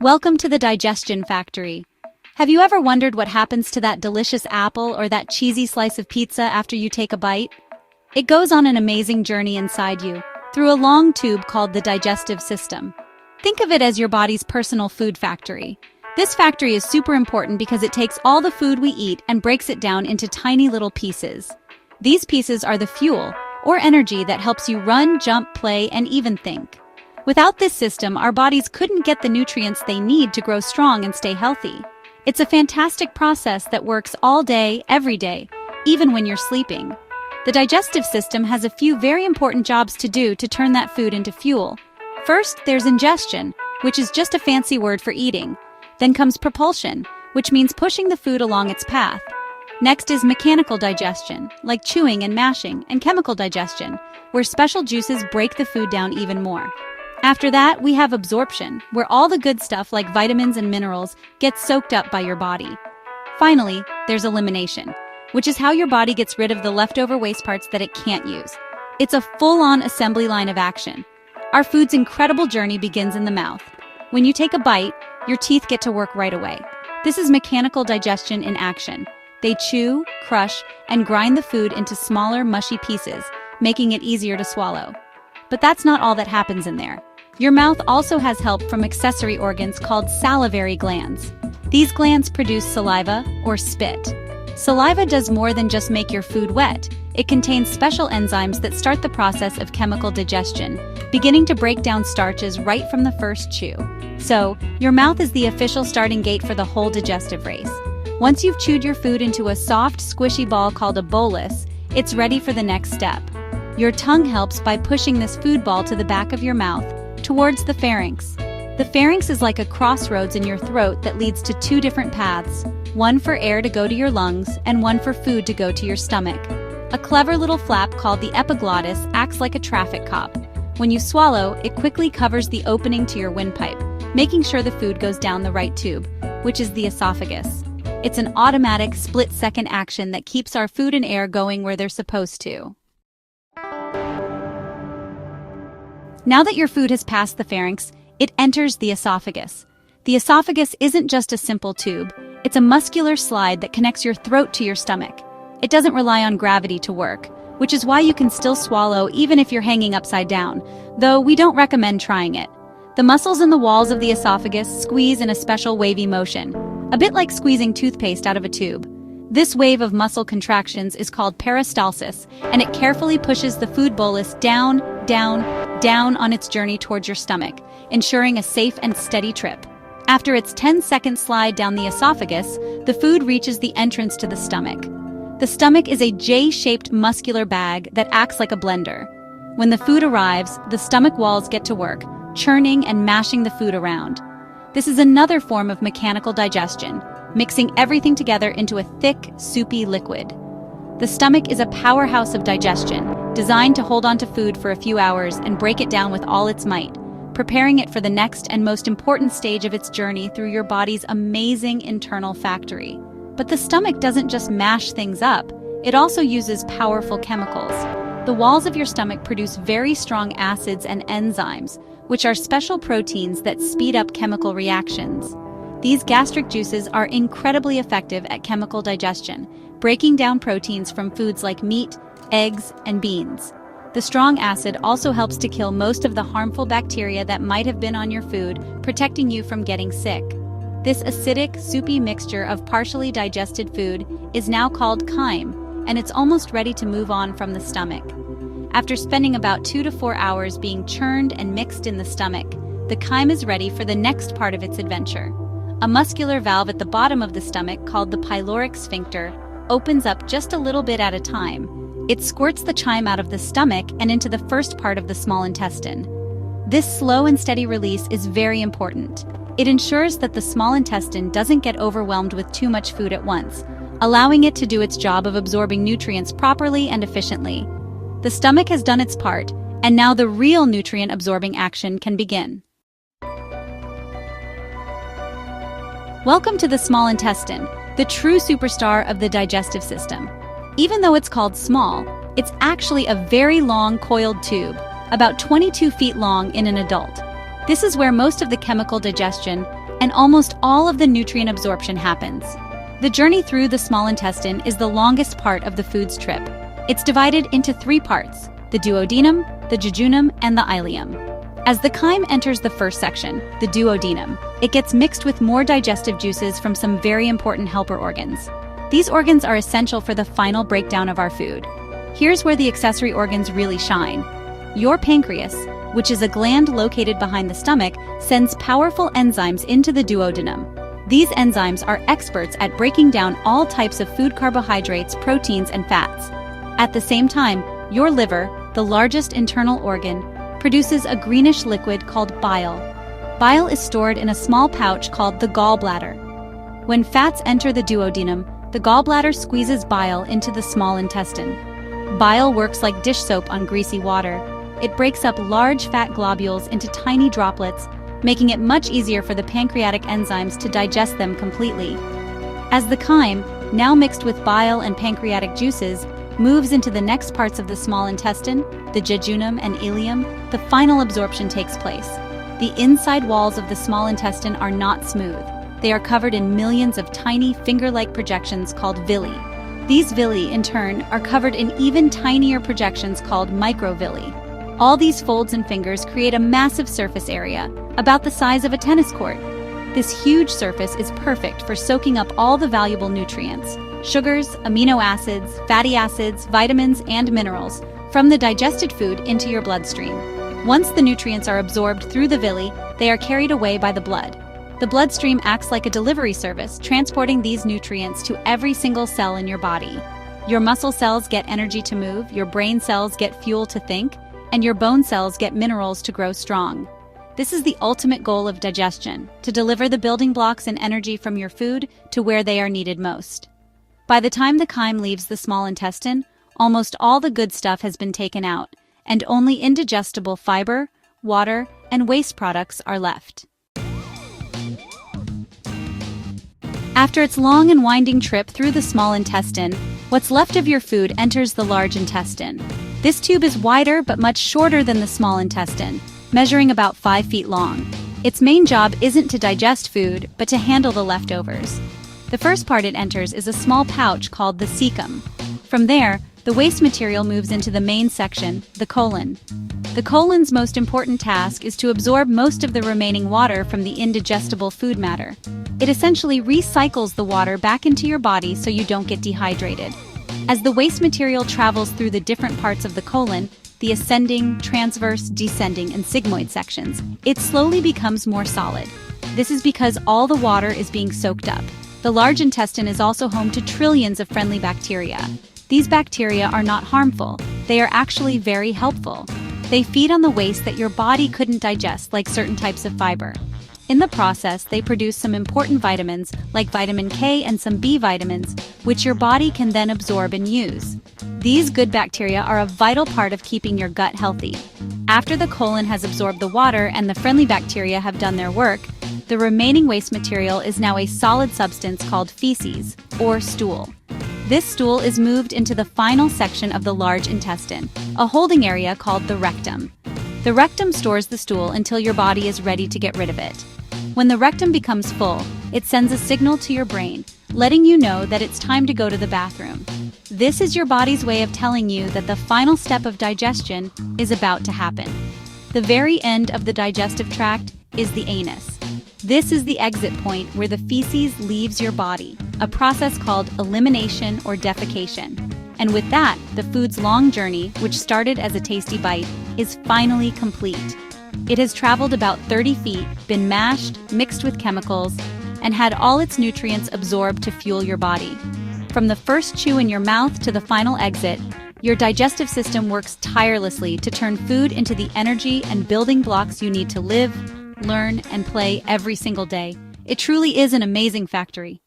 Welcome to the Digestion Factory. Have you ever wondered what happens to that delicious apple or that cheesy slice of pizza after you take a bite? It goes on an amazing journey inside you, through a long tube called the digestive system. Think of it as your body's personal food factory. This factory is super important because it takes all the food we eat and breaks it down into tiny little pieces. These pieces are the fuel, or energy that helps you run, jump, play, and even think. Without this system, our bodies couldn't get the nutrients they need to grow strong and stay healthy. It's a fantastic process that works all day, every day, even when you're sleeping. The digestive system has a few very important jobs to do to turn that food into fuel. First, there's ingestion, which is just a fancy word for eating. Then comes propulsion, which means pushing the food along its path. Next is mechanical digestion, like chewing and mashing, and chemical digestion, where special juices break the food down even more. After that, we have absorption, where all the good stuff like vitamins and minerals gets soaked up by your body. Finally, there's elimination, which is how your body gets rid of the leftover waste parts that it can't use. It's a full-on assembly line of action. Our food's incredible journey begins in the mouth. When you take a bite, your teeth get to work right away. This is mechanical digestion in action. They chew, crush, and grind the food into smaller, mushy pieces, making it easier to swallow. But that's not all that happens in there. Your mouth also has help from accessory organs called salivary glands. These glands produce saliva, or spit. Saliva does more than just make your food wet. It contains special enzymes that start the process of chemical digestion, beginning to break down starches right from the first chew. So, your mouth is the official starting gate for the whole digestive race. Once you've chewed your food into a soft, squishy ball called a bolus, it's ready for the next step. Your tongue helps by pushing this food ball to the back of your mouth, towards the pharynx. The pharynx is like a crossroads in your throat that leads to two different paths, one for air to go to your lungs and one for food to go to your stomach. A clever little flap called the epiglottis acts like a traffic cop. When you swallow, it quickly covers the opening to your windpipe, making sure the food goes down the right tube, which is the esophagus. It's an automatic split-second action that keeps our food and air going where they're supposed to. Now that your food has passed the pharynx, it enters the esophagus. The esophagus isn't just a simple tube, it's a muscular slide that connects your throat to your stomach. It doesn't rely on gravity to work, which is why you can still swallow even if you're hanging upside down, though we don't recommend trying it. The muscles in the walls of the esophagus squeeze in a special wavy motion, a bit like squeezing toothpaste out of a tube. This wave of muscle contractions is called peristalsis, and it carefully pushes the food bolus down on its journey towards your stomach, ensuring a safe and steady trip. After its 10-second slide down the esophagus, the food reaches the entrance to the stomach. The stomach is a J-shaped muscular bag that acts like a blender. When the food arrives, the stomach walls get to work, churning and mashing the food around. This is another form of mechanical digestion, mixing everything together into a thick, soupy liquid. The stomach is a powerhouse of digestion, designed to hold onto food for a few hours and break it down with all its might, preparing it for the next and most important stage of its journey through your body's amazing internal factory. But the stomach doesn't just mash things up, it also uses powerful chemicals. The walls of your stomach produce very strong acids and enzymes, which are special proteins that speed up chemical reactions. These gastric juices are incredibly effective at chemical digestion, breaking down proteins from foods like meat, eggs, and beans. The strong acid also helps to kill most of the harmful bacteria that might have been on your food, protecting you from getting sick. This acidic, soupy mixture of partially digested food is now called chyme, and it's almost ready to move on from the stomach. After spending about 2 to 4 hours being churned and mixed in the stomach, the chyme is ready for the next part of its adventure. A muscular valve at the bottom of the stomach called the pyloric sphincter opens up just a little bit at a time. It squirts the chyme out of the stomach and into the first part of the small intestine. This slow and steady release is very important. It ensures that the small intestine doesn't get overwhelmed with too much food at once, allowing it to do its job of absorbing nutrients properly and efficiently. The stomach has done its part, and now the real nutrient-absorbing action can begin. Welcome to the small intestine, the true superstar of the digestive system. Even though it's called small, it's actually a very long coiled tube, about 22 feet long in an adult. This is where most of the chemical digestion and almost all of the nutrient absorption happens. The journey through the small intestine is the longest part of the food's trip. It's divided into 3 parts: the duodenum, the jejunum, and the ileum. As the chyme enters the first section, the duodenum, it gets mixed with more digestive juices from some very important helper organs. These organs are essential for the final breakdown of our food. Here's where the accessory organs really shine. Your pancreas, which is a gland located behind the stomach, sends powerful enzymes into the duodenum. These enzymes are experts at breaking down all types of food carbohydrates, proteins, and fats. At the same time, your liver, the largest internal organ, produces a greenish liquid called bile. Bile is stored in a small pouch called the gallbladder. When fats enter the duodenum, the gallbladder squeezes bile into the small intestine. Bile works like dish soap on greasy water. It breaks up large fat globules into tiny droplets, making it much easier for the pancreatic enzymes to digest them completely. As the chyme, now mixed with bile and pancreatic juices, moves into the next parts of the small intestine, the jejunum and ileum, the final absorption takes place. The inside walls of the small intestine are not smooth. They are covered in millions of tiny finger-like projections called villi. These villi, in turn, are covered in even tinier projections called microvilli. All these folds and fingers create a massive surface area, about the size of a tennis court. This huge surface is perfect for soaking up all the valuable nutrients, sugars, amino acids, fatty acids, vitamins, and minerals from the digested food into your bloodstream. Once the nutrients are absorbed through the villi, they are carried away by the blood. The bloodstream acts like a delivery service, transporting these nutrients to every single cell in your body. Your muscle cells get energy to move, your brain cells get fuel to think, and your bone cells get minerals to grow strong. This is the ultimate goal of digestion, to deliver the building blocks and energy from your food to where they are needed most. By the time the chyme leaves the small intestine, almost all the good stuff has been taken out, and only indigestible fiber, water, and waste products are left. After its long and winding trip through the small intestine, what's left of your food enters the large intestine. This tube is wider but much shorter than the small intestine, measuring about 5 feet long. Its main job isn't to digest food, but to handle the leftovers. The first part it enters is a small pouch called the cecum. From there, the waste material moves into the main section, the colon. The colon's most important task is to absorb most of the remaining water from the indigestible food matter. It essentially recycles the water back into your body so you don't get dehydrated. As the waste material travels through the different parts of the colon, the ascending, transverse, descending, and sigmoid sections, it slowly becomes more solid. This is because all the water is being soaked up. The large intestine is also home to trillions of friendly bacteria. These bacteria are not harmful. They are actually very helpful. They feed on the waste that your body couldn't digest, like certain types of fiber. In the process, they produce some important vitamins, like vitamin K and some B vitamins, which your body can then absorb and use. These good bacteria are a vital part of keeping your gut healthy. After the colon has absorbed the water and the friendly bacteria have done their work, the remaining waste material is now a solid substance called feces, or stool. This stool is moved into the final section of the large intestine, a holding area called the rectum. The rectum stores the stool until your body is ready to get rid of it. When the rectum becomes full, it sends a signal to your brain, letting you know that it's time to go to the bathroom. This is your body's way of telling you that the final step of digestion is about to happen. The very end of the digestive tract is the anus. This is the exit point where the feces leaves your body, a process called elimination or defecation. And with that, the food's long journey, which started as a tasty bite, is finally complete. It has traveled about 30 feet, been mashed, mixed with chemicals, and had all its nutrients absorbed to fuel your body. From the first chew in your mouth to the final exit, your digestive system works tirelessly to turn food into the energy and building blocks you need to live, learn, and play every single day. It truly is an amazing factory.